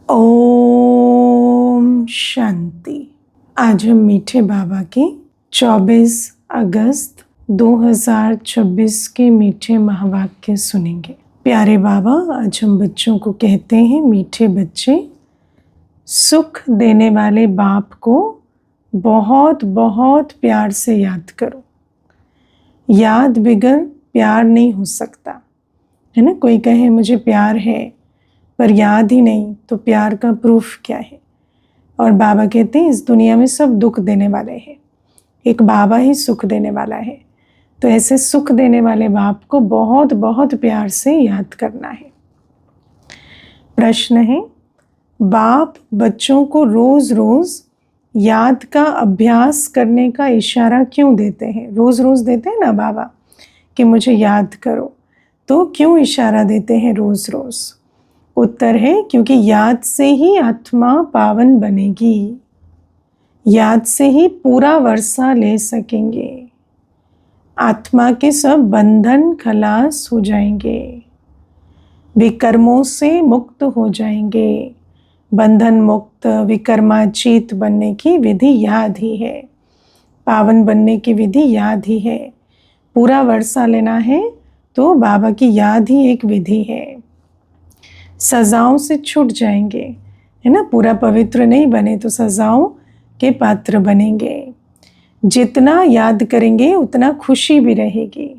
ओम शांति। आज हम मीठे बाबा के 24 अगस्त 2026 के मीठे महावाक्य सुनेंगे। प्यारे बाबा, आज हम बच्चों को कहते हैं, मीठे बच्चे, सुख देने वाले बाप को बहुत बहुत प्यार से याद करो। याद बिगर प्यार नहीं हो सकता, है ना। कोई कहे मुझे प्यार है पर याद ही नहीं, तो प्यार का प्रूफ क्या है। और बाबा कहते हैं इस दुनिया में सब दुख देने वाले हैं, एक बाबा ही सुख देने वाला है। तो ऐसे सुख देने वाले बाप को बहुत बहुत प्यार से याद करना है। प्रश्न है, बाप बच्चों को रोज रोज याद का अभ्यास करने का इशारा क्यों देते हैं? रोज रोज देते हैं ना बाबा कि मुझे याद करो, तो क्यों इशारा देते हैं रोज रोज? उत्तर है, क्योंकि याद से ही आत्मा पावन बनेगी, याद से ही पूरा वर्षा ले सकेंगे, आत्मा के सब बंधन खलास हो जाएंगे, विकर्मों से मुक्त हो जाएंगे। बंधन मुक्त विकर्माचीत बनने की विधि याद ही है, पावन बनने की विधि याद ही है। पूरा वर्षा लेना है तो बाबा की याद ही एक विधि है। सजाओं से छूट जाएंगे, है ना। पूरा पवित्र नहीं बने तो सजाओं के पात्र बनेंगे। जितना याद करेंगे उतना खुशी भी रहेगी,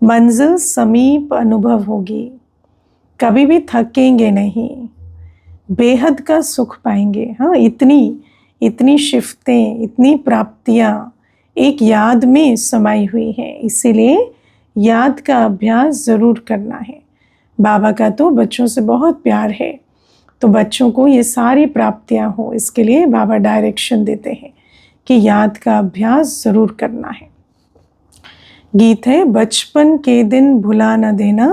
मंजिल समीप अनुभव होगी, कभी भी थकेंगे नहीं, बेहद का सुख पाएंगे। हाँ, इतनी शिफ्तें, इतनी प्राप्तियाँ एक याद में समाई हुई हैं, इसीलिए याद का अभ्यास ज़रूर करना है। बाबा का तो बच्चों से बहुत प्यार है, तो बच्चों को ये सारी प्राप्तियां हो, इसके लिए बाबा डायरेक्शन देते हैं कि याद का अभ्यास ज़रूर करना है। गीत है, बचपन के दिन भुला न देना,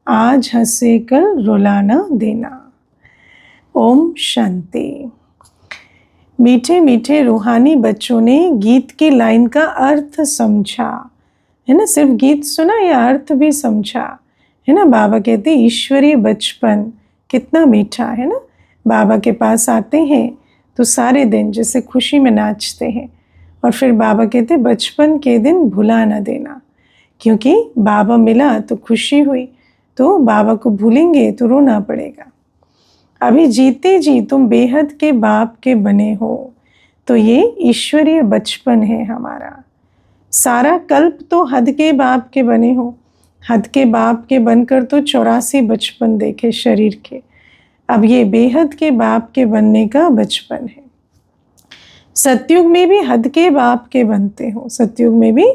आज हंसे कल रुला न देना। ओम शांति। मीठे मीठे रूहानी बच्चों ने गीत की लाइन का अर्थ समझा, है ना। सिर्फ गीत सुना या अर्थ भी समझा, है ना। बाबा कहते हैं ईश्वरीय बचपन कितना मीठा है ना। बाबा के पास आते हैं तो सारे दिन जैसे खुशी में नाचते हैं, और फिर बाबा कहते हैं बचपन के दिन भुला ना देना, क्योंकि बाबा मिला तो खुशी हुई, तो बाबा को भूलेंगे तो रोना पड़ेगा। अभी जीते जी तुम बेहद के बाप के बने हो, तो ये ईश्वरीय बचपन है हमारा। सारा कल्प तो हद के बाप के बने हो, हद के बाप के बनकर तो 84 बचपन देखे शरीर के। अब ये बेहद के बाप के बनने का बचपन है। सतयुग में भी हद के बाप के बनते हो, सतयुग में भी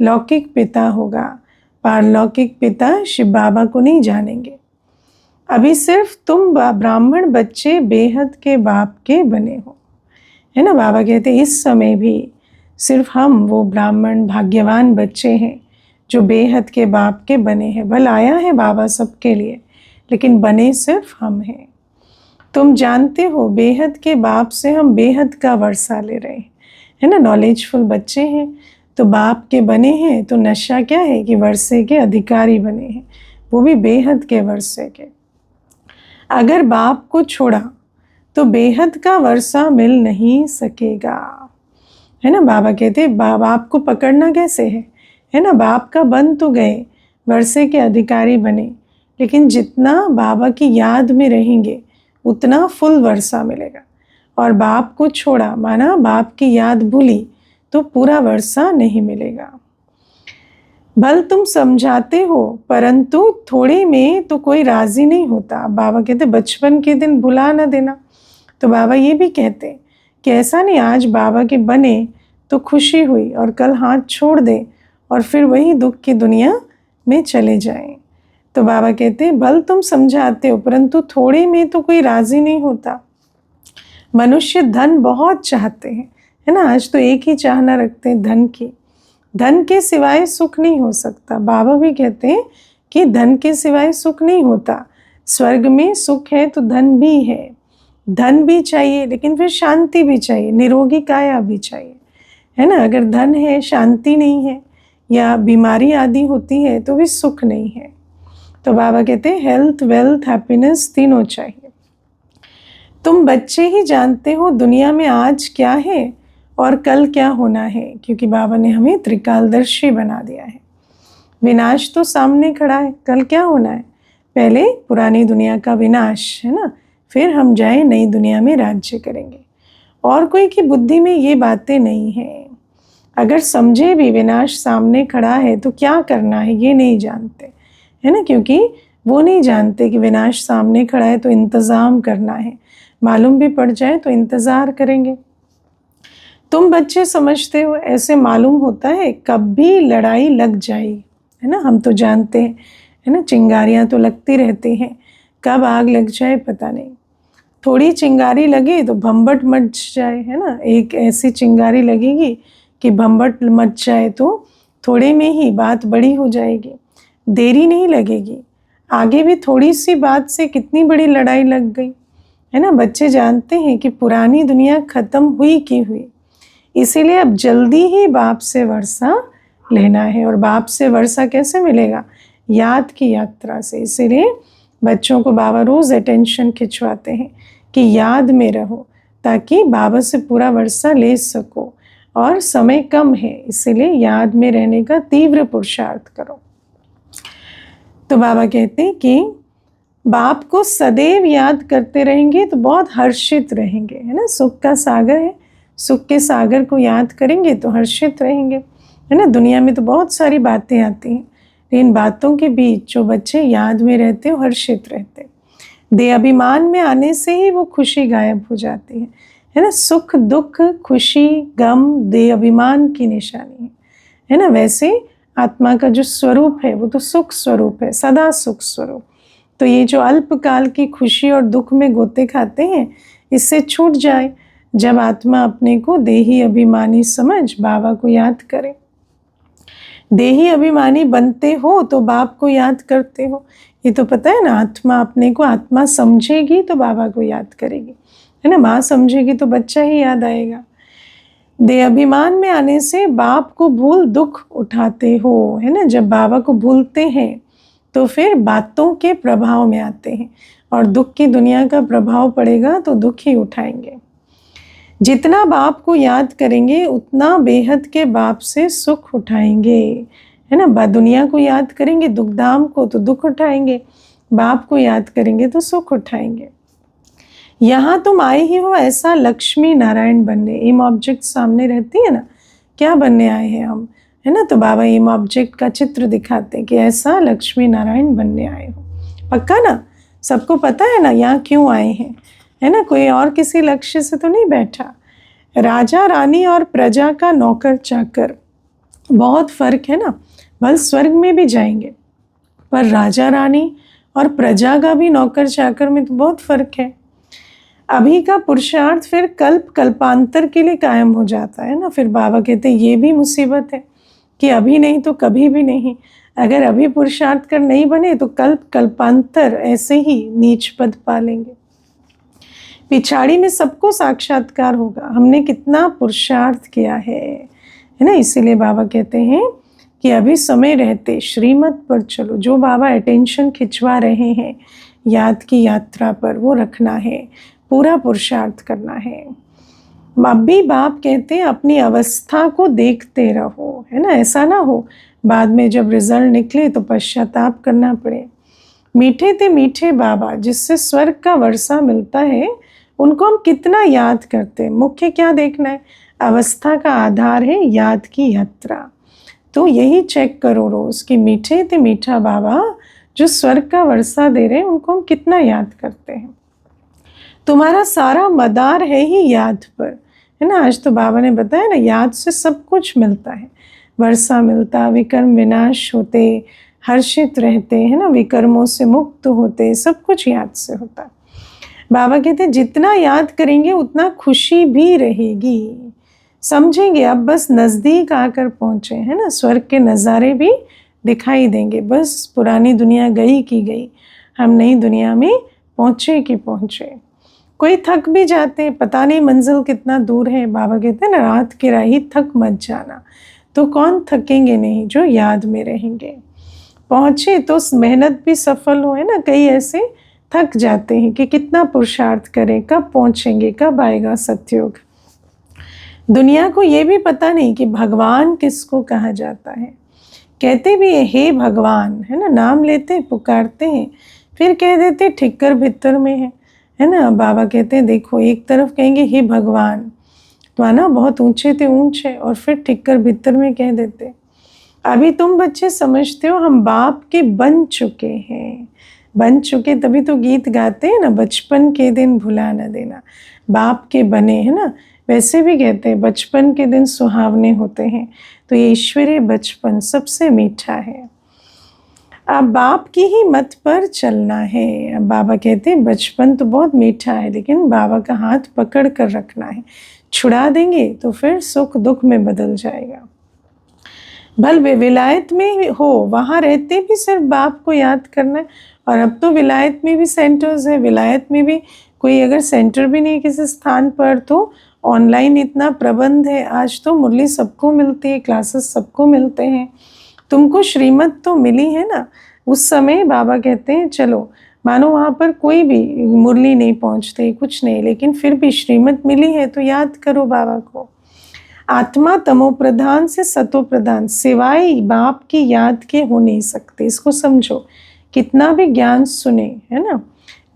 लौकिक पिता होगा, पारलौकिक पिता शिव बाबा को नहीं जानेंगे। अभी सिर्फ तुम ब्राह्मण बच्चे बेहद के बाप के बने हो, है ना। बाबा कहते इस समय भी सिर्फ हम वो ब्राह्मण भाग्यवान बच्चे हैं जो बेहद के बाप के बने हैं। बल आया है बाबा सबके लिए, लेकिन बने सिर्फ हम हैं। तुम जानते हो बेहद के बाप से हम बेहद का वर्षा ले रहे हैं, है ना। नॉलेजफुल बच्चे हैं तो बाप के बने हैं, तो नशा क्या है कि वर्षे के अधिकारी बने हैं, वो भी बेहद के वर्षे के। अगर बाप को छोड़ा तो बेहद का वर्षा मिल नहीं सकेगा, है ना। बाबा कहते बाप को पकड़ना कैसे है ना। बाप का बन तो गए, वर्षे के अधिकारी बने, लेकिन जितना बाबा की याद में रहेंगे उतना फुल वर्षा मिलेगा। और बाप को छोड़ा माना बाप की याद भूली तो पूरा वर्षा नहीं मिलेगा। भल तुम समझाते हो, परंतु थोड़े में तो कोई राजी नहीं होता। बाबा कहते बचपन के दिन भुला न देना, तो बाबा ये भी कहते कि ऐसा नहीं आज बाबा के बने तो खुशी हुई और कल हाथ छोड़ दे और फिर वही दुख की दुनिया में चले जाएं। तो बाबा कहते हैं भल तुम समझाते हो, परंतु थोड़े में तो कोई राजी नहीं होता। मनुष्य धन बहुत चाहते हैं, है ना। आज तो एक ही चाहना रखते हैं, धन की। धन के सिवाय सुख नहीं हो सकता। बाबा भी कहते हैं कि धन के सिवाय सुख नहीं होता। स्वर्ग में सुख है तो धन भी है, धन भी चाहिए, लेकिन फिर शांति भी चाहिए, निरोगी काया भी चाहिए, है ना। अगर धन है शांति नहीं है या बीमारी आदि होती है तो भी सुख नहीं है। तो बाबा कहते हैं हेल्थ वेल्थ हैप्पीनेस तीनों चाहिए। तुम बच्चे ही जानते हो दुनिया में आज क्या है और कल क्या होना है, क्योंकि बाबा ने हमें त्रिकालदर्शी बना दिया है। विनाश तो सामने खड़ा है, कल क्या होना है? पहले पुरानी दुनिया का विनाश है ना, फिर हम जाए नई दुनिया में राज्य करेंगे। और कोई की बुद्धि में ये बातें नहीं है। अगर समझे भी विनाश सामने खड़ा है तो क्या करना है ये नहीं जानते, है ना, क्योंकि वो नहीं जानते कि विनाश सामने खड़ा है तो इंतज़ाम करना है, मालूम भी पड़ जाए तो इंतज़ार करेंगे। तुम बच्चे समझते हो, ऐसे मालूम होता है कभी लड़ाई लग जाएगी, है ना, हम तो जानते हैं, है ना, चिंगारियाँ तो लगती रहती हैं, कब आग लग जाए पता नहीं। थोड़ी चिंगारी लगे तो भंबट मच जाए, है ना, एक ऐसी चिंगारी लगेगी कि भंबट मच जाए तो थोड़े में ही बात बड़ी हो जाएगी, देरी नहीं लगेगी। आगे भी थोड़ी सी बात से कितनी बड़ी लड़ाई लग गई, है ना। बच्चे जानते हैं कि पुरानी दुनिया ख़त्म हुई की हुई, इसीलिए अब जल्दी ही बाप से वर्षा लेना है। और बाप से वर्षा कैसे मिलेगा? याद की यात्रा से। इसीलिए बच्चों को बाबा रोज़ अटेंशन खिंचवाते हैं कि याद में रहो, ताकि बाबा से पूरा वर्षा ले सको। और समय कम है, इसीलिए याद में रहने का तीव्र पुरुषार्थ करो। तो बाबा कहते हैं कि बाप को सदैव याद करते रहेंगे तो बहुत हर्षित रहेंगे, है ना। सुख का सागर है, सुख के सागर को याद करेंगे तो हर्षित रहेंगे, है ना। दुनिया में तो बहुत सारी बातें आती हैं, इन बातों के बीच जो बच्चे याद में रहते हो हर्षित रहते। दे अभिमान में आने से ही वो खुशी गायब हो जाती है ना। सुख दुख खुशी गम दे अभिमान की निशानी है ना। वैसे आत्मा का जो स्वरूप है वो तो सुख स्वरूप है, सदा सुख स्वरूप। तो ये जो अल्पकाल की खुशी और दुख में गोते खाते हैं, इससे छूट जाए जब आत्मा अपने को देही अभिमानी समझ बाबा को याद करे। देही अभिमानी बनते हो तो बाप को याद करते हो, ये तो पता है ना। आत्मा अपने को आत्मा समझेगी तो बाबा को याद करेगी, है ना। माँ समझेगी तो बच्चा ही याद आएगा। दे अभिमान में आने से बाप को भूल दुख उठाते हो, है ना। जब बाबा को भूलते हैं तो फिर बातों के प्रभाव में आते हैं, और दुख की दुनिया का प्रभाव पड़ेगा तो दुख ही उठाएंगे। जितना बाप को याद करेंगे उतना बेहद के बाप से सुख उठाएंगे, है ना। दुनिया को याद करेंगे दुखधाम को तो दुख उठाएंगे, बाप को याद करेंगे तो सुख उठाएंगे। यहाँ तुम आए ही हो ऐसा लक्ष्मी नारायण बनने। एम ऑब्जेक्ट सामने रहती है ना, क्या बनने आए हैं हम, है ना। तो बाबा एम ऑब्जेक्ट का चित्र दिखाते हैं कि ऐसा लक्ष्मी नारायण बनने आए हो। पक्का ना, सबको पता है ना यहाँ क्यों आए हैं, है ना। कोई और किसी लक्ष्य से तो नहीं बैठा। राजा रानी और प्रजा का नौकर चाकर, बहुत फर्क है ना। बल स्वर्ग में भी जाएंगे पर राजा रानी और प्रजा का भी नौकर चाकर में तो बहुत फर्क है। अभी का पुरुषार्थ फिर कल्प कल्पांतर के लिए कायम हो जाता है ना। फिर बाबा कहते हैं ये भी मुसीबत है कि अभी नहीं तो कभी भी नहीं। अगर अभी पुरुषार्थ कर नहीं बने तो कल्प कल्पांतर ऐसे ही नीच पद पालेंगे। पिछाड़ी में सबको साक्षात्कार होगा, हमने कितना पुरुषार्थ किया है ना। इसीलिए बाबा कहते हैं कि अभी समय रहते श्रीमत पर चलो। जो बाबा अटेंशन खिंचवा रहे हैं याद की यात्रा पर, वो रखना है, पूरा पुरुषार्थ करना है। अब भी बाप कहते हैं अपनी अवस्था को देखते रहो, है ना। ऐसा ना हो बाद में जब रिजल्ट निकले तो पश्चाताप करना पड़े। मीठे थे मीठे बाबा जिससे स्वर्ग का वर्षा मिलता है, उनको हम कितना याद करते हैं। मुख्य क्या देखना है, अवस्था का आधार है याद की यात्रा। तो यही चेक करो रोज कि मीठे थे मीठा बाबा जो स्वर्ग का वर्षा दे रहे हैं, उनको हम कितना याद करते हैं। तुम्हारा सारा मदार है ही याद पर, है ना। आज तो बाबा ने बताया ना, याद से सब कुछ मिलता है। वर्षा मिलता, विकर्म विनाश होते, हर्षित रहते, है ना, विकर्मों से मुक्त होते, सब कुछ याद से होता है। बाबा कहते जितना याद करेंगे उतना खुशी भी रहेगी। समझेंगे अब बस नज़दीक आकर पहुँचे, है ना। स्वर्ग के नज़ारे भी दिखाई देंगे। बस पुरानी दुनिया गई की गई, हम नई दुनिया में पहुँचे कि पहुँचे। कोई थक भी जाते हैं, पता नहीं मंजिल कितना दूर है। बाबा कहते हैं ना, रात की राही थक मत जाना। तो कौन थकेंगे नहीं, जो याद में रहेंगे। पहुँचे तो मेहनत भी सफल हो, है ना। कई ऐसे थक जाते हैं कि कितना पुरुषार्थ करें, कब पहुँचेंगे, कब आएगा सतयुग। दुनिया को ये भी पता नहीं कि भगवान किसको कहा जाता है। कहते भी है हे भगवान, है ना, नाम लेते पुकारते हैं, फिर कह देते ठिक्कर भित्तर में है ना। बाबा कहते हैं देखो, एक तरफ कहेंगे हे भगवान, तो आना बहुत ऊंचे थे ऊंचे, और फिर ठिक्कर भित्तर में कह देते। अभी तुम बच्चे समझते हो हम बाप के बन चुके हैं, बन चुके तभी तो गीत गाते हैं ना, बचपन के दिन भुला न देना, बाप के बने, है ना। वैसे भी कहते हैं बचपन के दिन सुहावने होते हैं, तो ये ईश्वरीय बचपन सबसे मीठा है। अब बाप की ही मत पर चलना है। अब बाबा कहते हैं बचपन तो बहुत मीठा है, लेकिन बाबा का हाथ पकड़ कर रखना है, छुड़ा देंगे तो फिर सुख दुख में बदल जाएगा। भल वे विलायत में हो, वहाँ रहते भी सिर्फ बाप को याद करना है। और अब तो विलायत में भी सेंटर्स है, विलायत में भी कोई अगर सेंटर भी नहीं किसी स्थान पर, तो ऑनलाइन इतना प्रबंध है। आज तो मुरली सबको मिलती है, क्लासेस सबको मिलते हैं। तुमको श्रीमत तो मिली है ना। उस समय बाबा कहते हैं चलो, मानो वहाँ पर कोई भी मुरली नहीं पहुँचते, कुछ नहीं, लेकिन फिर भी श्रीमत मिली है तो याद करो बाबा को। आत्मा तमो प्रधान से सतो प्रधान, सिवाय बाप की याद के हो नहीं सकते। इसको समझो, कितना भी ज्ञान सुने, है ना,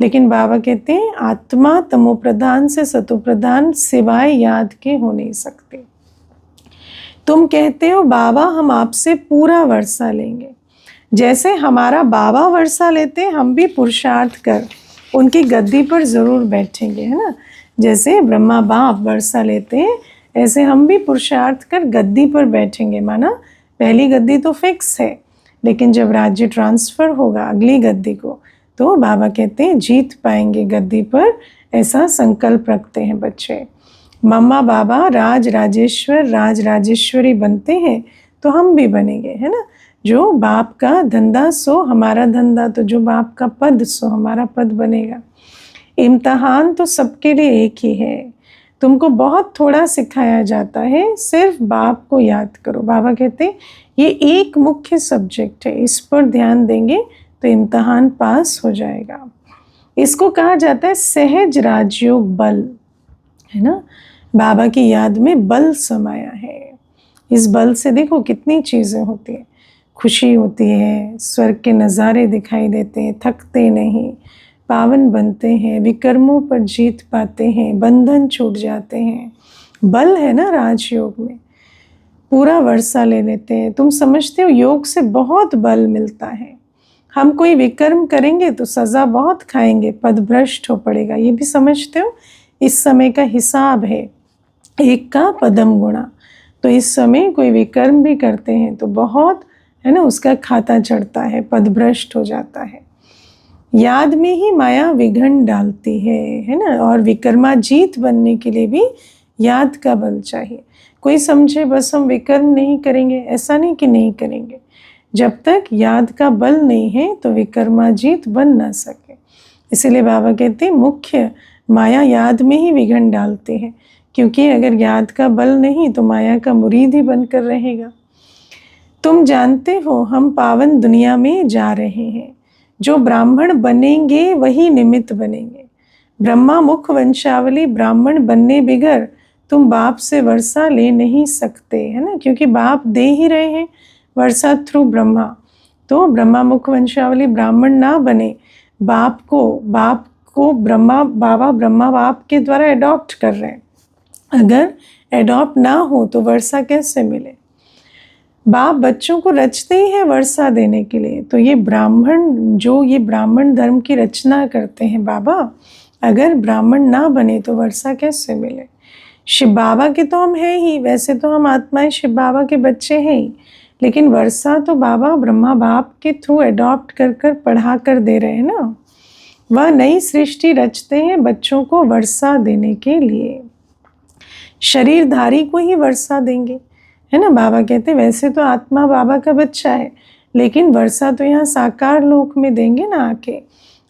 लेकिन बाबा कहते हैं आत्मा तमो प्रधान से सतो प्रधान, सिवाय याद के हो नहीं सकते। तुम कहते हो बाबा हम आपसे पूरा वर्षा लेंगे, जैसे हमारा बाबा वर्षा लेते हैं, हम भी पुरुषार्थ कर उनकी गद्दी पर ज़रूर बैठेंगे, है ना। जैसे ब्रह्मा बाप वर्षा लेते हैं, ऐसे हम भी पुरुषार्थ कर गद्दी पर बैठेंगे। माना पहली गद्दी तो फिक्स है, लेकिन जब राज्य ट्रांसफ़र होगा अगली गद्दी को, तो बाबा कहते हैं जीत पाएंगे गद्दी पर, ऐसा संकल्प रखते हैं बच्चे। मम्मा बाबा राज राजेश्वर राज राजेश्वरी बनते हैं, तो हम भी बनेंगे, है ना। जो बाप का धंधा सो हमारा धंधा, तो जो बाप का पद सो हमारा पद बनेगा। इम्तहान तो सबके लिए एक ही है। तुमको बहुत थोड़ा सिखाया जाता है, सिर्फ बाप को याद करो। बाबा कहते हैं ये एक मुख्य सब्जेक्ट है, इस पर ध्यान देंगे तो इम्तहान पास हो जाएगा। इसको कहा जाता है सहज राजयोग बल, है ना। बाबा की याद में बल समाया है। इस बल से देखो कितनी चीज़ें होती हैं, खुशी होती है, स्वर्ग के नज़ारे दिखाई देते हैं, थकते नहीं, पावन बनते हैं, विकर्मों पर जीत पाते हैं, बंधन छूट जाते हैं। बल है ना राजयोग में, पूरा वर्षा ले लेते हैं। तुम समझते हो योग से बहुत बल मिलता है। हम कोई विकर्म करेंगे तो सज़ा बहुत खाएंगे, पदभ्रष्ट हो पड़ेगा, ये भी समझते हो। इस समय का हिसाब है, एक का पदम गुणा, तो इस समय कोई विकर्म भी करते हैं तो बहुत, है ना, उसका खाता चढ़ता है, पदभ्रष्ट हो जाता है। याद में ही माया विघन डालती है ना। और विकर्माजीत बनने के लिए भी याद का बल चाहिए। कोई समझे बस हम विकर्म नहीं करेंगे, ऐसा नहीं कि नहीं करेंगे, जब तक याद का बल नहीं है तो विकर्माजीत बन ना सके। इसीलिए बाबा कहते हैं मुख्य माया याद में ही विघन डालते हैं, क्योंकि अगर याद का बल नहीं तो माया का मुरीद ही बनकर रहेगा। तुम जानते हो हम पावन दुनिया में जा रहे हैं, जो ब्राह्मण बनेंगे वही निमित्त बनेंगे। ब्रह्मा मुख वंशावली ब्राह्मण बनने बिगर तुम बाप से वर्षा ले नहीं सकते, है ना, क्योंकि बाप दे ही रहे हैं वर्षा थ्रू ब्रह्मा। तो ब्रह्मा मुख वंशावली ब्राह्मण ना बने, बाप को ब्रह्मा बाप के द्वारा एडॉप्ट कर रहे हैं। अगर एडॉप्ट ना हो तो वर्षा कैसे मिले। बाप बच्चों को रचते ही है वर्षा देने के लिए। तो ये ब्राह्मण धर्म की रचना करते हैं बाबा, अगर ब्राह्मण ना बने तो वर्षा कैसे मिले। शिव बाबा के तो हम हैं ही, वैसे तो हम आत्माएं शिव बाबा के बच्चे हैं ही, लेकिन वर्षा तो बाबा ब्रह्मा बाप के थ्रू एडॉप्ट कर पढ़ा कर दे रहे हैं ना। वह नई सृष्टि रचते हैं बच्चों को वर्षा देने के लिए। शरीरधारी को ही वर्षा देंगे, है ना। बाबा कहते हैं वैसे तो आत्मा बाबा का बच्चा है, लेकिन वर्षा तो यहाँ साकार लोक में देंगे ना आके।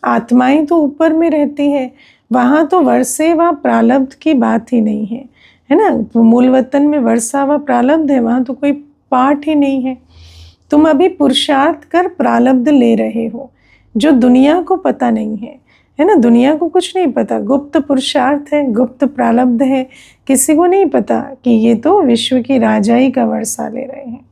आत्माएं तो ऊपर में रहती है, वहाँ तो वर्षे व प्रारब्ध की बात ही नहीं है ना। मूल वतन में वर्षा व प्रारब्ध है, वहाँ तो कोई पाठ ही नहीं है। तुम अभी पुरुषार्थ कर प्रारब्ध ले रहे हो, जो दुनिया को पता नहीं है। है ना। दुनिया को कुछ नहीं पता, गुप्त पुरुषार्थ है, गुप्त प्रारब्ध है, किसी को नहीं पता कि ये तो विश्व की राजाई का वर्षा ले रहे हैं।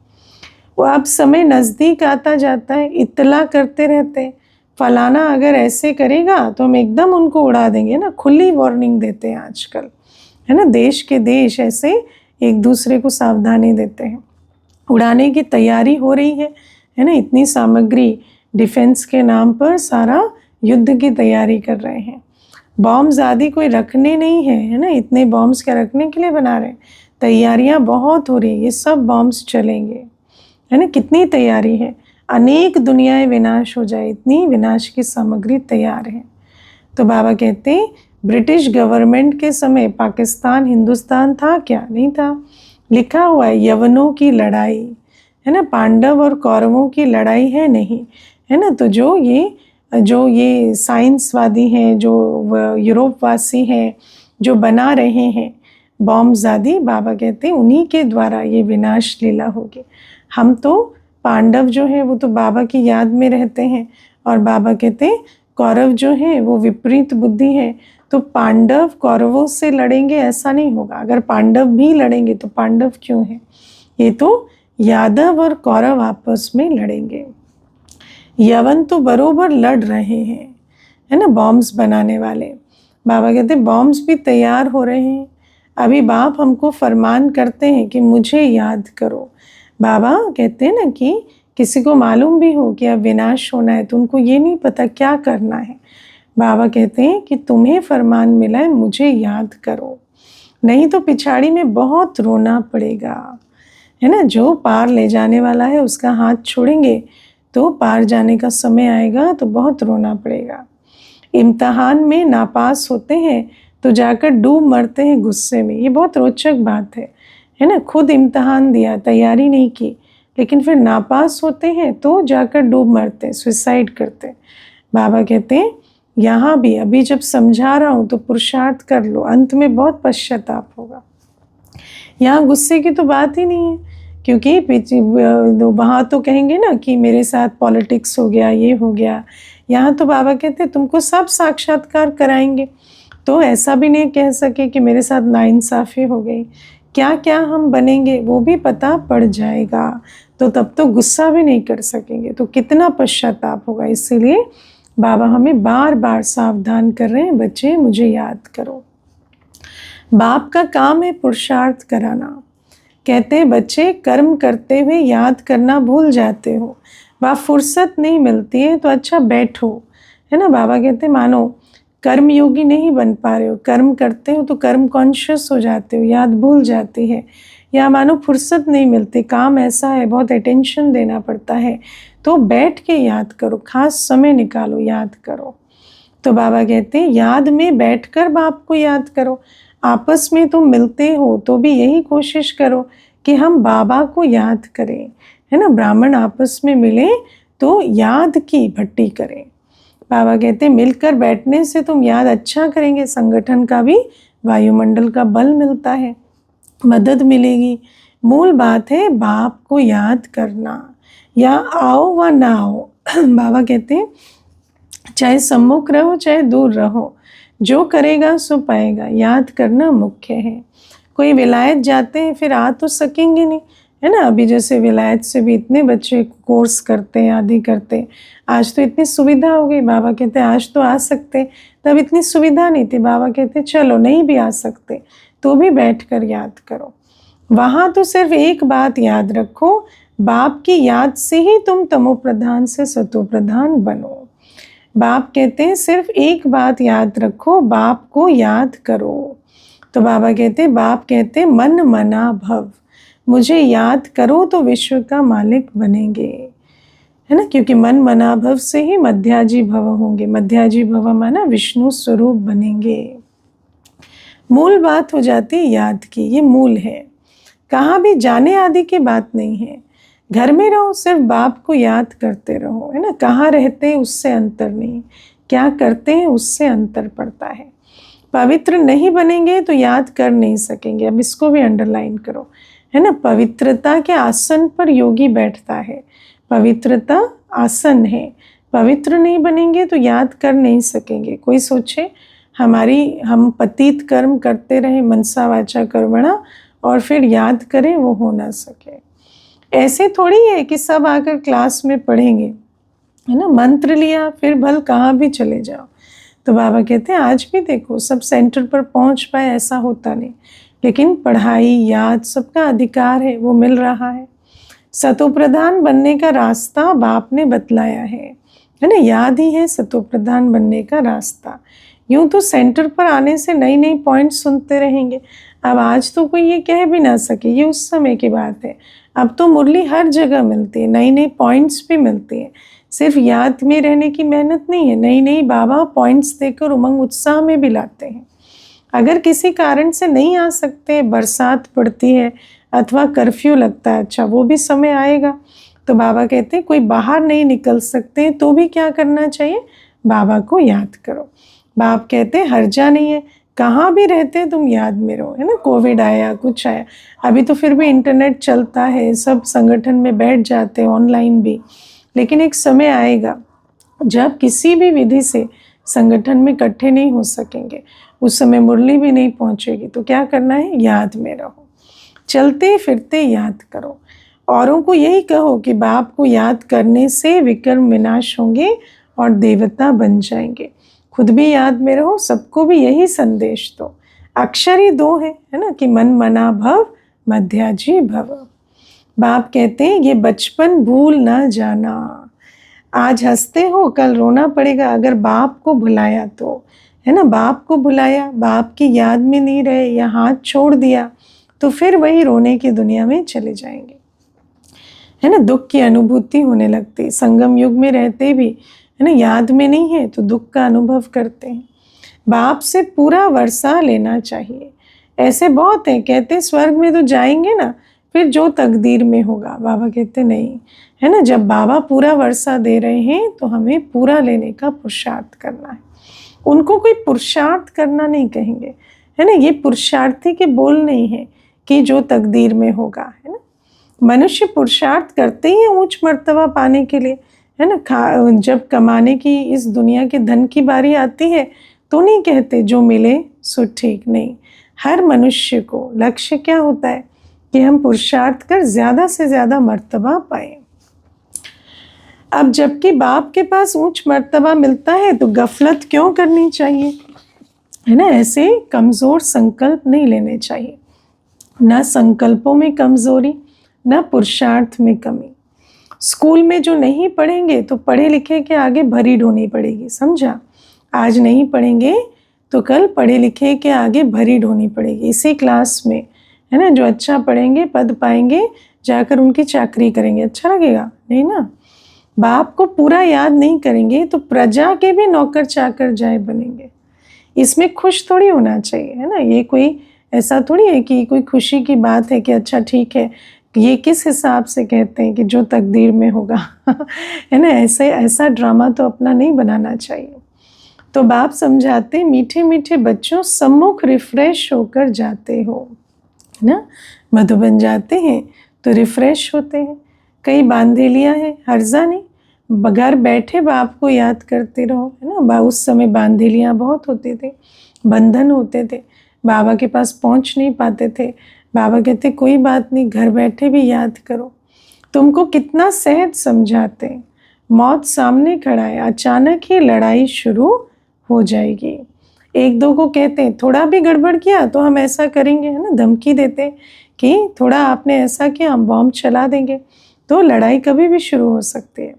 वो अब समय नज़दीक आता जाता है, इत्तला करते रहते हैं, फलाना अगर ऐसे करेगा तो हम एकदम उनको उड़ा देंगे ना, खुली वार्निंग देते हैं आजकल, है ना। देश के देश ऐसे एक दूसरे को सावधानी देते हैं, उड़ाने की तैयारी हो रही है ना। इतनी सामग्री डिफेंस के नाम पर सारा युद्ध की तैयारी कर रहे हैं। बॉम्ब्स आदि कोई रखने नहीं है ना, इतने बॉम्ब्स क्या रखने के लिए बना रहे हैं, तैयारियां बहुत हो रही है, ये सब बॉम्ब्स चलेंगे, है ना। कितनी तैयारी है, अनेक दुनियाएं विनाश हो जाए, इतनी विनाश की सामग्री तैयार है। तो बाबा कहते हैं ब्रिटिश गवर्नमेंट के समय पाकिस्तान हिंदुस्तान था क्या? नहीं था। लिखा हुआ है यवनों की लड़ाई, है ना, पांडव और कौरवों की लड़ाई है नहीं, है ना। तो जो ये साइंसवादी हैं, जो यूरोपवासी हैं, जो बना रहे हैं बॉम्ब्स आदि, बाबा कहते हैं उन्हीं के द्वारा ये विनाश लीला होगी। हम तो पांडव जो हैं वो तो बाबा की याद में रहते हैं, और बाबा कहते हैं कौरव जो हैं वो विपरीत बुद्धि है, तो पांडव कौरवों से लड़ेंगे ऐसा नहीं होगा। अगर पांडव भी लड़ेंगे तो पांडव क्यों हैं, ये तो यादव और कौरव आपस में लड़ेंगे। यवन तो बरोबर लड़ रहे हैं, है ना, बॉम्ब्स बनाने वाले। बाबा कहते हैं बॉम्ब्स भी तैयार हो रहे हैं। अभी बाप हमको फरमान करते हैं कि मुझे याद करो। बाबा कहते हैं ना कि किसी को मालूम भी हो कि अब विनाश होना है तो उनको ये नहीं पता क्या करना है। बाबा कहते हैं कि तुम्हें फरमान मिला है, मुझे याद करो, नहीं तो पिछाड़ी में बहुत रोना पड़ेगा, है ना। जो पार ले जाने वाला है उसका हाथ छोड़ेंगे तो पार जाने का समय आएगा तो बहुत रोना पड़ेगा। इम्तहान में नापास होते हैं तो जाकर डूब मरते हैं गुस्से में। ये बहुत रोचक बात है ना। खुद इम्तहान दिया, तैयारी नहीं की, लेकिन फिर नापास होते हैं तो जाकर डूब मरते हैं, सुसाइड करते हैं। बाबा कहते हैं यहाँ भी अभी जब समझा रहा हूँ तो पुरुषार्थ कर लो, अंत में बहुत पश्चाताप होगा। यहाँ गुस्से की तो बात ही नहीं है, क्योंकि वहाँ तो कहेंगे ना कि मेरे साथ पॉलिटिक्स हो गया, ये हो गया। यहाँ तो बाबा कहते हैं तुमको सब साक्षात्कार कराएंगे, तो ऐसा भी नहीं कह सके कि मेरे साथ नाइंसाफ़ी हो गई। क्या क्या हम बनेंगे वो भी पता पड़ जाएगा, तो तब तो गुस्सा भी नहीं कर सकेंगे, तो कितना पश्चाताप होगा। इसीलिए बाबा हमें बार बार सावधान कर रहे हैं, बच्चे मुझे याद करो। बाप का काम है पुरुषार्थ कराना। कहते हैं बच्चे कर्म करते हुए याद करना भूल जाते हो, वह फुर्सत नहीं मिलती है तो अच्छा बैठो, है ना। बाबा कहते हैं मानो कर्म योगी नहीं बन पा रहे हो, कर्म करते हो तो कर्म कॉन्शियस हो जाते हो, याद भूल जाती है, या मानो फुर्सत नहीं मिलती, काम ऐसा है बहुत अटेंशन देना पड़ता है, तो बैठ के याद करो, खास समय निकालो, याद करो। तो बाबा कहते हैं याद में बैठकर बाप को याद करो। आपस में तुम मिलते हो तो भी यही कोशिश करो कि हम बाबा को याद करें, है ना। ब्राह्मण आपस में मिले तो याद की भट्टी करें। बाबा कहते हैं मिलकर बैठने से तुम याद अच्छा करेंगे, संगठन का भी, वायुमंडल का बल मिलता है, मदद मिलेगी। मूल बात है बाप को याद करना, या आओ व ना आओ। बाबा कहते हैं चाहे सम्मुख रहो चाहे दूर रहो, जो करेगा सो पाएगा, याद करना मुख्य है। कोई विलायत जाते हैं फिर आ तो सकेंगे नहीं, है ना। अभी जैसे विलायत से भी इतने बच्चे कोर्स करते हैं, आदि करते हैं, आज तो इतनी सुविधा हो गई। बाबा कहते हैं आज तो आ सकते, तब इतनी सुविधा नहीं थी। बाबा कहते हैं चलो नहीं भी आ सकते तो भी बैठकर याद करो। वहाँ तो सिर्फ एक बात याद रखो, बाप की याद से ही तुम तमो प्रधान से सतो प्रधान बनो। बाप कहते हैं सिर्फ एक बात याद रखो, बाप को याद करो। तो बाबा कहते हैं, बाप कहते हैं मन मना भव, मुझे याद करो तो विश्व का मालिक बनेंगे, है ना। क्योंकि मन मना भव से ही मध्याजी भव होंगे, मध्याजी भव माना विष्णु स्वरूप बनेंगे। मूल बात हो जाती है याद की, ये मूल है, कहाँ भी जाने आदि की बात नहीं है। घर में रहो सिर्फ बाप को याद करते रहो, है ना। कहाँ रहते हैं उससे अंतर नहीं, क्या करते हैं उससे अंतर पड़ता है। पवित्र नहीं बनेंगे तो याद कर नहीं सकेंगे। अब इसको भी अंडरलाइन करो, है ना। पवित्रता के आसन पर योगी बैठता है, पवित्रता आसन है, पवित्र नहीं बनेंगे तो याद कर नहीं सकेंगे। कोई सोचे हम पतित कर्म करते रहे मनसा वाचा कर्मणा और फिर याद करें, वो हो ना सके। ऐसे थोड़ी है कि सब आकर क्लास में पढ़ेंगे, है ना, मंत्र लिया फिर भल कहाँ भी चले जाओ। तो बाबा कहते हैं आज भी देखो सब सेंटर पर पहुंच पाए ऐसा होता नहीं, लेकिन पढ़ाई याद सबका अधिकार है, वो मिल रहा है। सतोप्रधान बनने का रास्ता बाप ने बतलाया है ना, याद ही है सतोप्रधान बनने का रास्ता। यूं तो सेंटर पर आने से नई नई पॉइंट सुनते रहेंगे। अब आज तो कोई ये कह भी ना सके, ये उस समय की बात है। अब तो मुरली हर जगह मिलती है, नई नई पॉइंट्स भी मिलती है। सिर्फ याद में रहने की मेहनत नहीं है, नई नई बाबा पॉइंट्स देकर उमंग उत्साह में भी लाते हैं। अगर किसी कारण से नहीं आ सकते, बरसात पड़ती है अथवा कर्फ्यू लगता है, अच्छा वो भी समय आएगा, तो बाबा कहते हैं कोई बाहर नहीं निकल सकते तो भी क्या करना चाहिए, बाबा को याद करो। बाप कहते हैं हर्जा नहीं है, कहाँ भी रहते तुम याद में रहो, है ना। कोविड आया, कुछ आया, अभी तो फिर भी इंटरनेट चलता है, सब संगठन में बैठ जाते हैं, ऑनलाइन भी, लेकिन एक समय आएगा जब किसी भी विधि से संगठन में इकट्ठे नहीं हो सकेंगे, उस समय मुरली भी नहीं पहुंचेगी, तो क्या करना है, याद में रहो, चलते फिरते याद करो। औरों को यही कहो कि बाप को याद करने से विकर्म विनाश होंगे और देवता बन जाएंगे। खुद भी याद में रहो, सबको भी यही संदेश दो। अक्षर ही दो है ना, कि मन मना भव मध्याजी भव। बाप कहते हैं ये बचपन भूल ना जाना। आज हंसते हो, कल रोना पड़ेगा अगर बाप को भुलाया तो, है ना। बाप को भुलाया, बाप की याद में नहीं रहे या हाथ छोड़ दिया, तो फिर वही रोने की दुनिया में चले जाएंगे, है ना। दुख की अनुभूति होने लगती, संगम युग में रहते भी, है ना, याद में नहीं है तो दुख का अनुभव करते हैं। बाप से पूरा वर्षा लेना चाहिए। ऐसे बहुत हैं, कहते स्वर्ग में तो जाएंगे ना, फिर जो तकदीर में होगा। बाबा कहते नहीं, है ना, जब बाबा पूरा वर्षा दे रहे हैं तो हमें पूरा लेने का पुरुषार्थ करना है। उनको कोई पुरुषार्थ करना नहीं कहेंगे, है ना, ये पुरुषार्थी के बोल नहीं है कि जो तकदीर में होगा, है ना। मनुष्य पुरुषार्थ करते ही है ऊंच मर्तबा पाने के लिए, है ना। जब कमाने की इस दुनिया के धन की बारी आती है तो नहीं कहते जो मिले सो ठीक, नहीं। हर मनुष्य को लक्ष्य क्या होता है कि हम पुरुषार्थ कर ज़्यादा से ज़्यादा मर्तबा पाएं। अब जबकि बाप के पास ऊंच मर्तबा मिलता है तो गफलत क्यों करनी चाहिए, है ना। ऐसे कमज़ोर संकल्प नहीं लेने चाहिए, ना संकल्पों में कमज़ोरी, ना पुरुषार्थ में कमी। स्कूल में जो नहीं पढ़ेंगे तो पढ़े लिखे के आगे भरी ढोनी पड़ेगी, समझा। आज नहीं पढ़ेंगे तो कल पढ़े लिखे के आगे भरी ढोनी पड़ेगी इसी क्लास में, है ना। जो अच्छा पढ़ेंगे, पद पाएंगे, जाकर उनकी चाकरी करेंगे, अच्छा लगेगा, नहीं ना। बाप को पूरा याद नहीं करेंगे तो प्रजा के भी नौकर चाकर जाए बनेंगे। इसमें खुश थोड़ी होना चाहिए, है ना। ये कोई ऐसा थोड़ी है कि कोई खुशी की बात है कि अच्छा ठीक है, ये किस हिसाब से कहते हैं कि जो तकदीर में होगा है ना। ऐसा ड्रामा तो अपना नहीं बनाना चाहिए। तो बाप समझाते, मीठे मीठे बच्चों सम्मुख रिफ्रेश होकर जाते हो, है ना। मधुबन जाते हैं तो रिफ्रेश होते हैं। कई बांधेलियाँ हैं, हर्जा नहीं, बगैर बैठे बाप को याद करते रहो, है ना। उस समय बांधेलियाँ बहुत होते थे, बंधन होते थे, बाबा के पास पहुंच नहीं पाते थे। बाबा कहते कोई बात नहीं, घर बैठे भी याद करो। तुमको कितना सहज समझाते हैं, मौत सामने खड़ा है, अचानक ही लड़ाई शुरू हो जाएगी। एक दो को कहते हैं थोड़ा भी गड़बड़ किया तो हम ऐसा करेंगे, है ना, धमकी देते हैं कि थोड़ा आपने ऐसा किया हम बॉम्ब चला देंगे, तो लड़ाई कभी भी शुरू हो सकती है।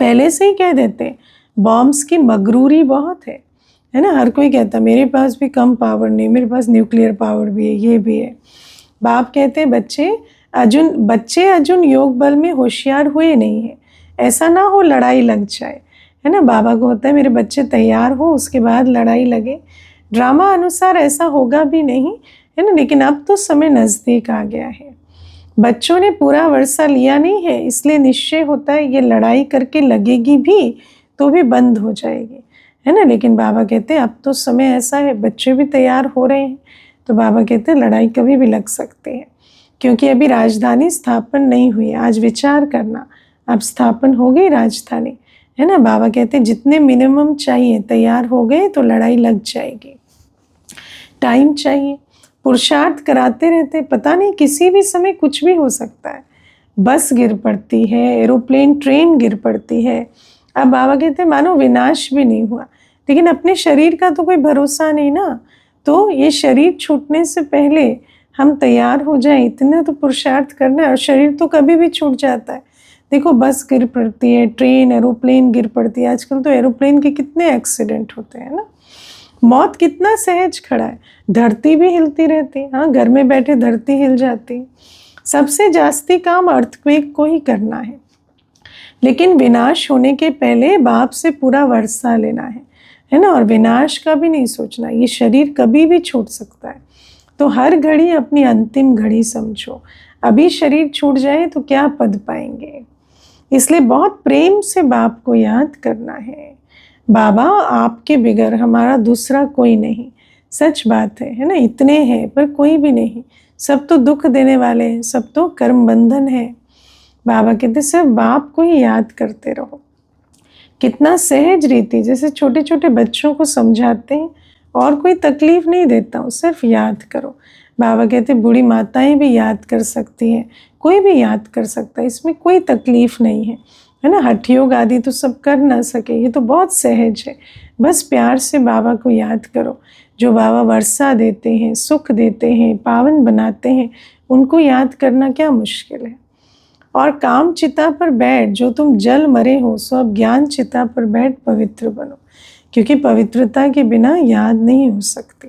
पहले से ही कह देते हैं, बॉम्ब्स की मगरूरी बहुत है ना। हर कोई कहता मेरे पास भी कम पावर नहीं, मेरे पास न्यूक्लियर पावर भी है, ये भी है। बाप कहते हैं बच्चे अर्जुन योग बल में होशियार हुए नहीं है, ऐसा ना हो लड़ाई लग जाए, है ना। बाबा को होता है मेरे बच्चे तैयार हो, उसके बाद लड़ाई लगे। ड्रामा अनुसार ऐसा होगा भी नहीं, है ना, लेकिन अब तो समय नज़दीक आ गया है। बच्चों ने पूरा वर्षा लिया नहीं है, इसलिए निश्चय होता है ये लड़ाई करके लगेगी भी तो भी बंद हो जाएगी, है ना। लेकिन बाबा कहते हैं अब तो समय ऐसा है, बच्चे भी तैयार हो रहे हैं, तो बाबा कहते हैं लड़ाई कभी भी लग सकती है, क्योंकि अभी राजधानी स्थापन नहीं हुई। आज विचार करना, अब स्थापन हो गई राजधानी, है ना। बाबा कहते हैं जितने मिनिमम चाहिए तैयार हो गए तो लड़ाई लग जाएगी। टाइम चाहिए, पुरुषार्थ कराते रहते, पता नहीं किसी भी समय कुछ भी हो सकता है। बस गिर पड़ती है, एरोप्लेन ट्रेन गिर पड़ती है। अब बाबा कहते हैं मानो विनाश भी नहीं हुआ, लेकिन अपने शरीर का तो कोई भरोसा नहीं ना। तो ये शरीर छूटने से पहले हम तैयार हो जाएं, इतना तो पुरुषार्थ करना है। और शरीर तो कभी भी छूट जाता है। देखो बस गिर पड़ती है, ट्रेन एरोप्लेन गिर पड़ती है। आजकल तो एरोप्लेन के कितने एक्सीडेंट होते हैं ना। मौत कितना सहज खड़ा है, धरती भी हिलती रहती। हाँ, घर में बैठे धरती हिल जाती। सबसे जास्ती काम अर्थक्वेक को ही करना लेकिन विनाश होने के पहले बाप से पूरा वर्षा लेना है ना। और विनाश का भी नहीं सोचना, ये शरीर कभी भी छूट सकता है। तो हर घड़ी अपनी अंतिम घड़ी समझो। अभी शरीर छूट जाए तो क्या पद पाएंगे। इसलिए बहुत प्रेम से बाप को याद करना है। बाबा आपके बिगर हमारा दूसरा कोई नहीं। सच बात है ना। इतने हैं पर कोई भी नहीं। सब तो दुख देने वाले हैं, सब तो कर्म बंधन है। बाबा कहते सिर्फ बाप को ही याद करते रहो। कितना सहज रीति, जैसे छोटे छोटे बच्चों को समझाते हैं, और कोई तकलीफ नहीं देता हूँ, सिर्फ याद करो। बाबा कहते बूढ़ी माताएं भी याद कर सकती हैं, कोई भी याद कर सकता है, इसमें कोई तकलीफ नहीं है ना। हठ योग आदि तो सब कर ना सके, ये तो बहुत सहज है। बस प्यार से बाबा को याद करो। जो बाबा वर्षा देते हैं, सुख देते हैं, पावन बनाते हैं, उनको याद करना क्या मुश्किल है। और काम चिता पर बैठ, जो तुम जल मरे हो सो अब ज्ञान चिता पर बैठ पवित्र बनो, क्योंकि पवित्रता के बिना याद नहीं हो सकती।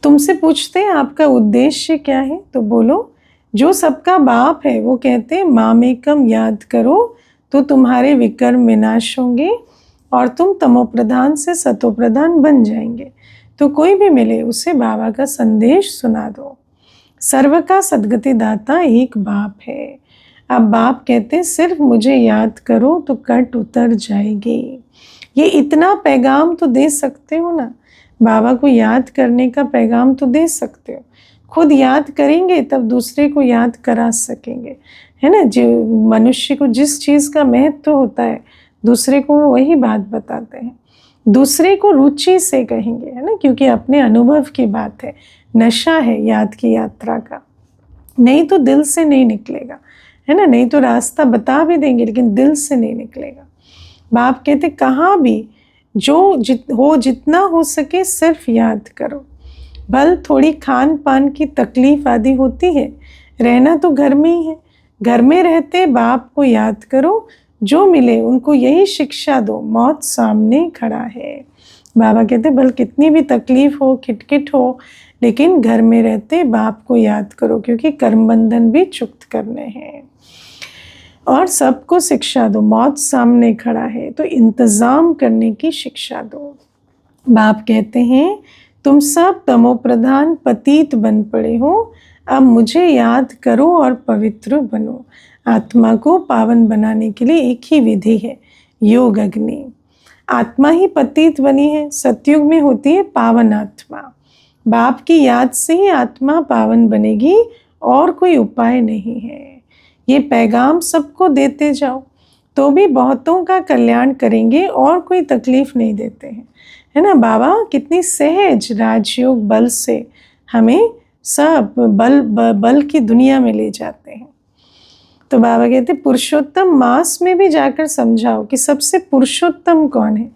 तुमसे पूछते हैं आपका उद्देश्य क्या है, तो बोलो जो सबका बाप है वो कहते हैं मामेकम याद करो तो तुम्हारे विकर्म विनाश होंगे और तुम तमोप्रधान से सतोप्रधान बन जाएंगे। तो कोई भी मिले उसे बाबा का संदेश सुना दो। सर्व का सद्गति दाता एक बाप है। अब बाप कहते सिर्फ मुझे याद करो तो कट उतर जाएगी। ये इतना पैगाम तो दे सकते हो ना, बाबा को याद करने का पैगाम तो दे सकते हो। खुद याद करेंगे तब दूसरे को याद करा सकेंगे, है ना। जो मनुष्य को जिस चीज़ का महत्व होता है दूसरे को वही बात बताते हैं, दूसरे को रुचि से कहेंगे, है ना, क्योंकि अपने अनुभव की बात है। नशा है याद की यात्रा का, नहीं तो दिल से नहीं निकलेगा, है ना। नहीं तो रास्ता बता भी देंगे लेकिन दिल से नहीं निकलेगा। बाप कहते कहाँ भी जो जितना हो सके सिर्फ याद करो। भल थोड़ी खान पान की तकलीफ आदि होती है, रहना तो घर में ही है। घर में रहते बाप को याद करो, जो मिले उनको यही शिक्षा दो, मौत सामने खड़ा है। बाबा कहते भल कितनी भी तकलीफ हो, खिटखिट हो, लेकिन घर में रहते बाप को याद करो, क्योंकि कर्म बंधन भी चुक्त करने हैं। और सबको शिक्षा दो, मौत सामने खड़ा है तो इंतज़ाम करने की शिक्षा दो। बाप कहते हैं तुम सब तमोप्रधान पतित बन पड़े हो, अब मुझे याद करो और पवित्र बनो। आत्मा को पावन बनाने के लिए एक ही विधि है, योग अग्नि। आत्मा ही पतित बनी है, सतयुग में होती है पावन आत्मा। बाप की याद से ही आत्मा पावन बनेगी, और कोई उपाय नहीं है। ये पैगाम सबको देते जाओ तो भी बहुतों का कल्याण करेंगे, और कोई तकलीफ नहीं देते हैं, है ना। बाबा कितनी सहज राजयोग बल से हमें सब बल की दुनिया में ले जाते हैं। तो बाबा कहते पुरुषोत्तम मास में भी जाकर समझाओ कि सबसे पुरुषोत्तम कौन है।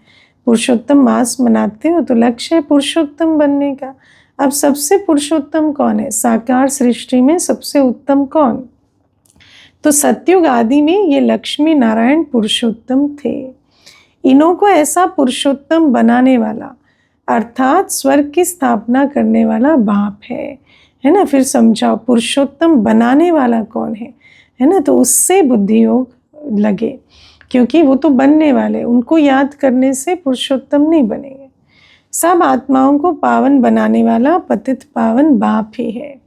पुरुषोत्तम मास मनाते हो तो लक्ष्य है पुरुषोत्तम बनने का। अब सबसे पुरुषोत्तम कौन है, साकार सृष्टि में सबसे उत्तम कौन। तो सतयुग आदि में ये लक्ष्मी नारायण पुरुषोत्तम थे। इन्हों को ऐसा पुरुषोत्तम बनाने वाला अर्थात स्वर्ग की स्थापना करने वाला बाप है ना। फिर समझाओ पुरुषोत्तम बनाने वाला कौन है ना। तो उससे बुद्धि योग लगे, क्योंकि वो तो बनने वाले, उनको याद करने से पुरुषोत्तम नहीं बनेंगे। सब आत्माओं को पावन बनाने वाला पतित पावन बाप ही है।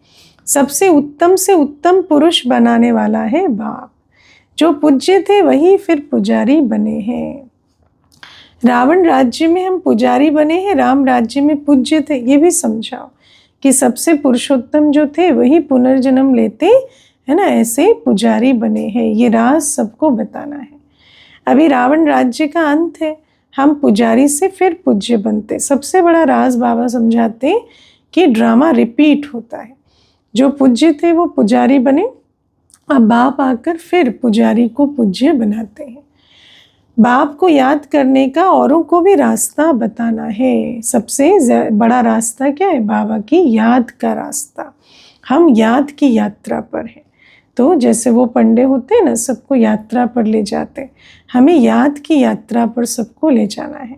सबसे उत्तम से उत्तम पुरुष बनाने वाला है बाप। जो पूज्य थे वही फिर पुजारी बने हैं। रावण राज्य में हम पुजारी बने हैं, राम राज्य में पूज्य थे। ये भी समझाओ कि सबसे पुरुषोत्तम जो थे वही पुनर्जन्म लेते, है ना, ऐसे पुजारी बने हैं। ये राज सबको बताना है। अभी रावण राज्य का अंत है, हम पुजारी से फिर पूज्य बनते। सबसे बड़ा राज बाबा समझाते कि ड्रामा रिपीट होता है। जो पूज्य थे वो पुजारी बने, अब बाप आकर फिर पुजारी को पूज्य बनाते हैं। बाप को याद करने का औरों को भी रास्ता बताना है। सबसे बड़ा रास्ता क्या है? बाबा की याद का रास्ता। हम याद की यात्रा पर हैं। तो जैसे वो पंडे होते हैं ना, सबको यात्रा पर ले जाते, हमें याद की यात्रा पर सबको ले जाना है।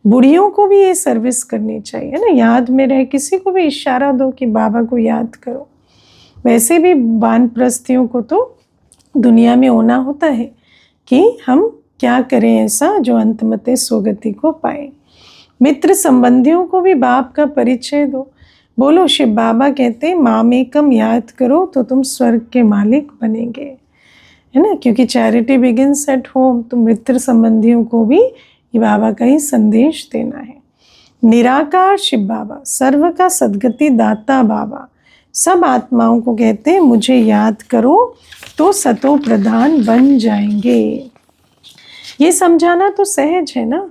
बुढ़ियों को भी ये सर्विस करनी चाहिए ना, याद में रहे, किसी को भी इशारा दो कि बाबा को याद करो। वैसे भी वानप्रस्थियों को तो दुनिया में होना होता है कि हम क्या करें ऐसा जो अंतमते स्वगति को पाए। मित्र संबंधियों को भी बाप का परिचय दो। बोलो शिव बाबा कहते मामेकम याद करो तो तुम स्वर्ग के मालिक बनेंगे, है ना, क्योंकि चैरिटी बिगिंस एट होम। तो मित्र संबंधियों को भी ये बाबा का ही संदेश देना है। निराकार शिव बाबा, सर्व का सद्गति दाता बाबा, सब आत्माओं को कहते हैं मुझे याद करो तो सतो प्रधान बन जाएंगे। ये समझाना तो सहज है ना।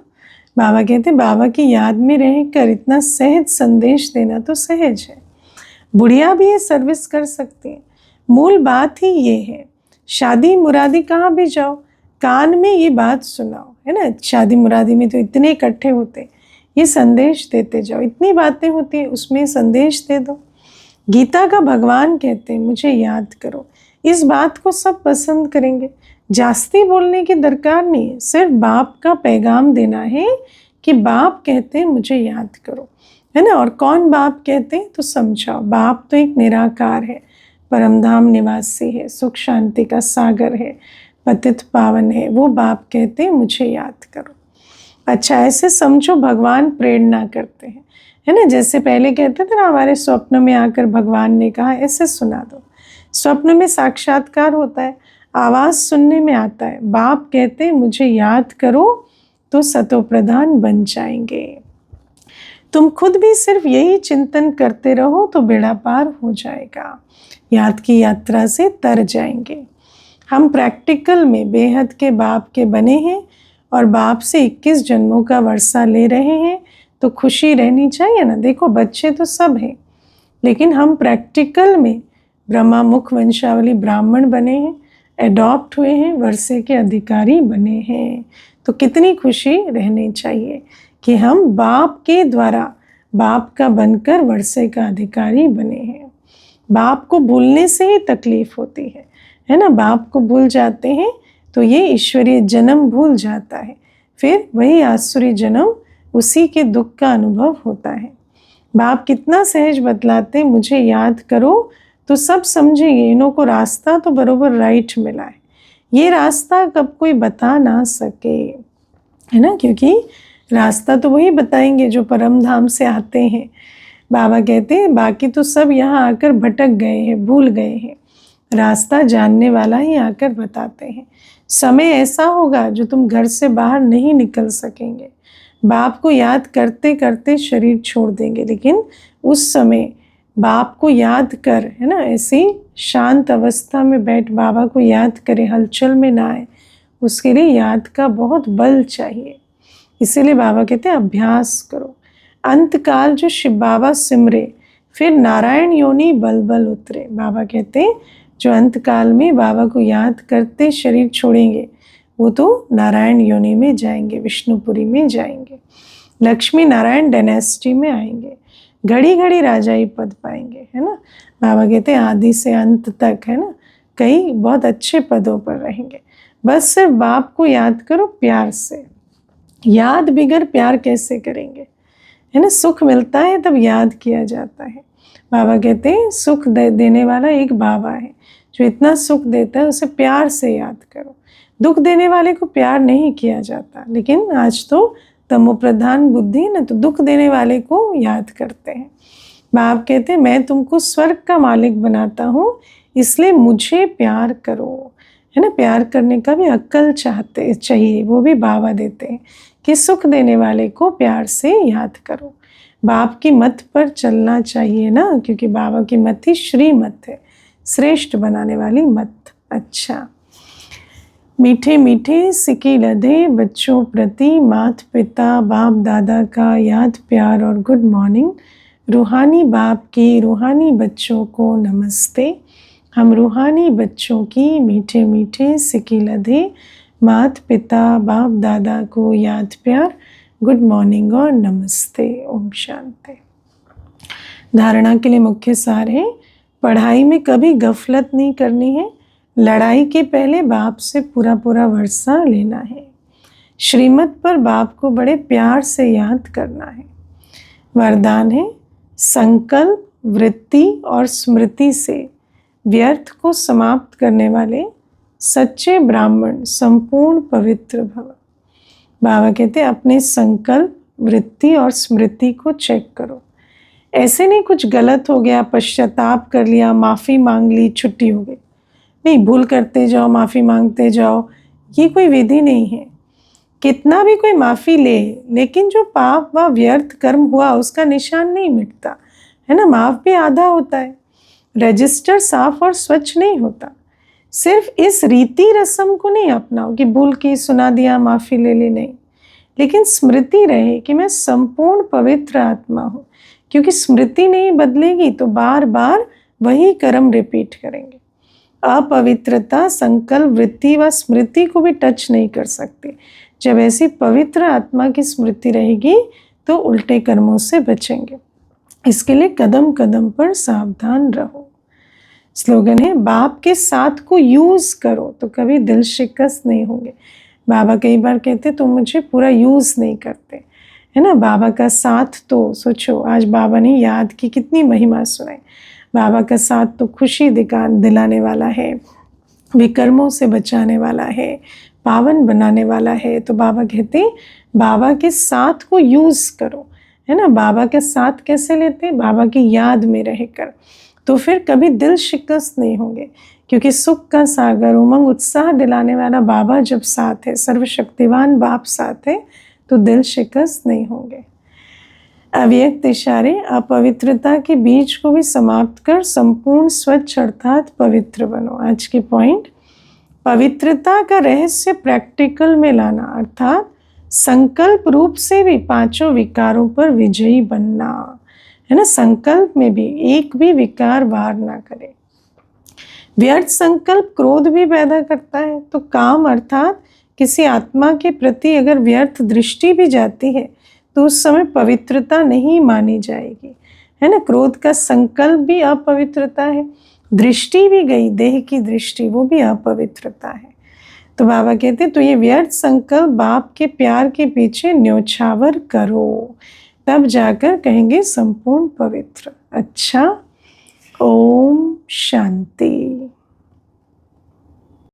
बाबा कहते बाबा की याद में रहकर इतना सहज संदेश देना तो सहज है। बुढ़िया भी ये सर्विस कर सकती है। मूल बात ही ये है। शादी मुरादी कहाँ भी जाओ, कान में ये बात सुनाओ, है ना। शादी मुरादी में तो इतने इकट्ठे होते, ये संदेश देते जाओ। इतनी बातें होती है, उसमें संदेश दे दो। गीता का भगवान कहते हैं मुझे याद करो। इस बात को सब पसंद करेंगे। जास्ती बोलने की दरकार नहीं है, सिर्फ बाप का पैगाम देना है कि बाप कहते हैं मुझे याद करो, है ना। और कौन बाप कहते हैं तो समझाओ। बाप तो एक निराकार है, परमधाम निवासी है, सुख शांति का सागर है, पतित पावन है। वो बाप कहते हैं मुझे याद करो। अच्छा, ऐसे समझो भगवान प्रेरणा करते हैं, है ना। जैसे पहले कहते थे ना, हमारे स्वप्न में आकर भगवान ने कहा, ऐसे सुना दो। स्वप्न में साक्षात्कार होता है, आवाज़ सुनने में आता है। बाप कहते हैं मुझे याद करो तो सतो प्रधान बन जाएंगे। तुम खुद भी सिर्फ यही चिंतन करते रहो तो बेड़ा पार हो जाएगा, याद की यात्रा से तर जाएंगे। हम प्रैक्टिकल में बेहद के बाप के बने हैं और बाप से 21 जन्मों का वर्षा ले रहे हैं, तो खुशी रहनी चाहिए ना। देखो बच्चे तो सब हैं, लेकिन हम प्रैक्टिकल में ब्रह्मा मुख वंशावली ब्राह्मण बने हैं, एडॉप्ट हुए हैं, वर्षे के अधिकारी बने हैं। तो कितनी खुशी रहनी चाहिए कि हम बाप के द्वारा बाप का बनकर वर्षे का अधिकारी बने हैं। बाप को भूलने से ही तकलीफ होती है ना। बाप को भूल जाते हैं तो ये ईश्वरीय जन्म भूल जाता है, फिर वही आसुरी जन्म, उसी के दुख का अनुभव होता है। बाप कितना सहज बतलाते हैं मुझे याद करो, तो सब समझेंगे इन्हों को रास्ता तो बरोबर राइट मिला है। ये रास्ता कब कोई बता ना सके, है ना, क्योंकि रास्ता तो वही बताएंगे जो परम धाम से आते हैं। बाबा कहते हैं बाकी तो सब यहाँ आकर भटक गए हैं, भूल गए हैं, रास्ता जानने वाला ही आकर बताते हैं। समय ऐसा होगा जो तुम घर से बाहर नहीं निकल सकेंगे। बाप को याद करते करते शरीर छोड़ देंगे, लेकिन उस समय बाप को याद कर, है ना, ऐसी शांत अवस्था में बैठ बाबा को याद करे, हलचल में ना आए, उसके लिए याद का बहुत बल चाहिए। इसीलिए बाबा कहते हैं अभ्यास करो। अंतकाल जो शिव बाबा सिमरे, फिर नारायण योनि बल बल उतरे। बाबा कहते हैं जो अंतकाल में बाबा को याद करते शरीर छोड़ेंगे, वो तो नारायण योनि में जाएंगे, विष्णुपुरी में जाएंगे, लक्ष्मी नारायण डायनेस्टी में आएंगे, घड़ी घड़ी राजाई पद पाएंगे, है ना। बाबा कहते हैं आदि से अंत तक, है ना, कई बहुत अच्छे पदों पर रहेंगे। बस सिर्फ बाप को याद करो प्यार से। याद बिगर प्यार कैसे करेंगे, है ना। सुख मिलता है तब याद किया जाता है। बाबा कहते हैं सुख देने वाला एक बाबा है जो इतना सुख देता है, उसे प्यार से याद करो। दुख देने वाले को प्यार नहीं किया जाता, लेकिन आज तो तमोप्रधान बुद्धि ना, तो दुख देने वाले को याद करते हैं। बाप कहते हैं मैं तुमको स्वर्ग का मालिक बनाता हूँ, इसलिए मुझे प्यार करो, है ना। प्यार करने का भी अक्ल चाहिए, वो भी बाबा देते हैं कि सुख देने वाले को प्यार से याद करो। बाप की मत पर चलना चाहिए ना, क्योंकि बाबा की मत ही श्री मत है, श्रेष्ठ बनाने वाली मत। अच्छा, मीठे मीठे सिके लदे बच्चों प्रति माता पिता बाप दादा का याद प्यार और गुड मॉर्निंग। रूहानी बाप की रूहानी बच्चों को नमस्ते। हम रूहानी बच्चों की मीठे मीठे सिके लदे माता पिता बाप दादा को याद प्यार गुड मॉर्निंग और नमस्ते। ओम शांति। धारणा के लिए मुख्य सार है, पढ़ाई में कभी गफलत नहीं करनी है। लड़ाई के पहले बाप से पूरा पूरा वर्षा लेना है। श्रीमत पर बाप को बड़े प्यार से याद करना है। वरदान है, संकल्प वृत्ति और स्मृति से व्यर्थ को समाप्त करने वाले सच्चे ब्राह्मण संपूर्ण पवित्र भव। बाबा कहते अपने संकल्प वृत्ति और स्मृति को चेक करो। ऐसे नहीं कुछ गलत हो गया, पश्चाताप कर लिया, माफ़ी मांग ली, छुट्टी हो गई। नहीं, भूल करते जाओ, माफ़ी मांगते जाओ, ये कोई विधि नहीं है। कितना भी कोई माफ़ी ले, लेकिन जो पाप व व्यर्थ कर्म हुआ उसका निशान नहीं मिटता है ना। माफ़ भी आधा होता है, रजिस्टर साफ और स्वच्छ नहीं होता। सिर्फ इस रीति रस्म को नहीं अपनाओ कि भूल की सुना दिया, माफ़ी ले ली, नहीं, लेकिन स्मृति रहे कि मैं संपूर्ण पवित्र आत्मा हूँ। क्योंकि स्मृति नहीं बदलेगी तो बार बार वही कर्म रिपीट करेंगे। अपवित्रता संकल्प वृत्ति व स्मृति को भी टच नहीं कर सकती। जब ऐसी पवित्र आत्मा की स्मृति रहेगी तो उल्टे कर्मों से बचेंगे। इसके लिए कदम कदम पर सावधान रहो। स्लोगन है, बाप के साथ को यूज करो तो कभी दिल शिकस्त नहीं होंगे। बाबा कई बार कहते तुम मुझे पूरा यूज नहीं करते, है ना। बाबा का साथ तो सोचो, आज बाबा ने याद की कितनी महिमा सुनाई। बाबा का साथ तो खुशी दिलाने वाला है, विकर्मों से बचाने वाला है, पावन बनाने वाला है। तो बाबा कहते बाबा के साथ को यूज करो, है ना। बाबा के साथ कैसे लेते, बाबा की याद में रहकर, तो फिर कभी दिल शिकस्त नहीं होंगे। क्योंकि सुख का सागर उमंग उत्साह दिलाने वाला बाबा जब साथ है, सर्वशक्तिवान बाप साथ है, तो दिल शिकस्त नहीं होंगे। अव्यक्त इशारे, अपवित्रता के बीज को भी समाप्त कर संपूर्ण स्वच्छ अर्थात पवित्र बनो। आज की पॉइंट, पवित्रता का रहस्य प्रैक्टिकल में लाना, अर्थात संकल्प रूप से भी पांचों विकारों पर विजयी बनना, है ना। संकल्प में भी एक भी विकार बाहर ना करे। व्यर्थ संकल्प क्रोध भी पैदा करता है। तो काम अर्थात किसी आत्मा के प्रति अगर व्यर्थ दृष्टि भी जाती है तो उस समय पवित्रता नहीं मानी जाएगी, है ना। क्रोध का संकल्प भी अपवित्रता है, दृष्टि भी गई, देह की दृष्टि, वो भी अपवित्रता है। तो बाबा कहते तो ये व्यर्थ संकल्प बाप के प्यार के पीछे न्योछावर करो, तब जाकर कहेंगे संपूर्ण पवित्र। अच्छा, ओम शांति।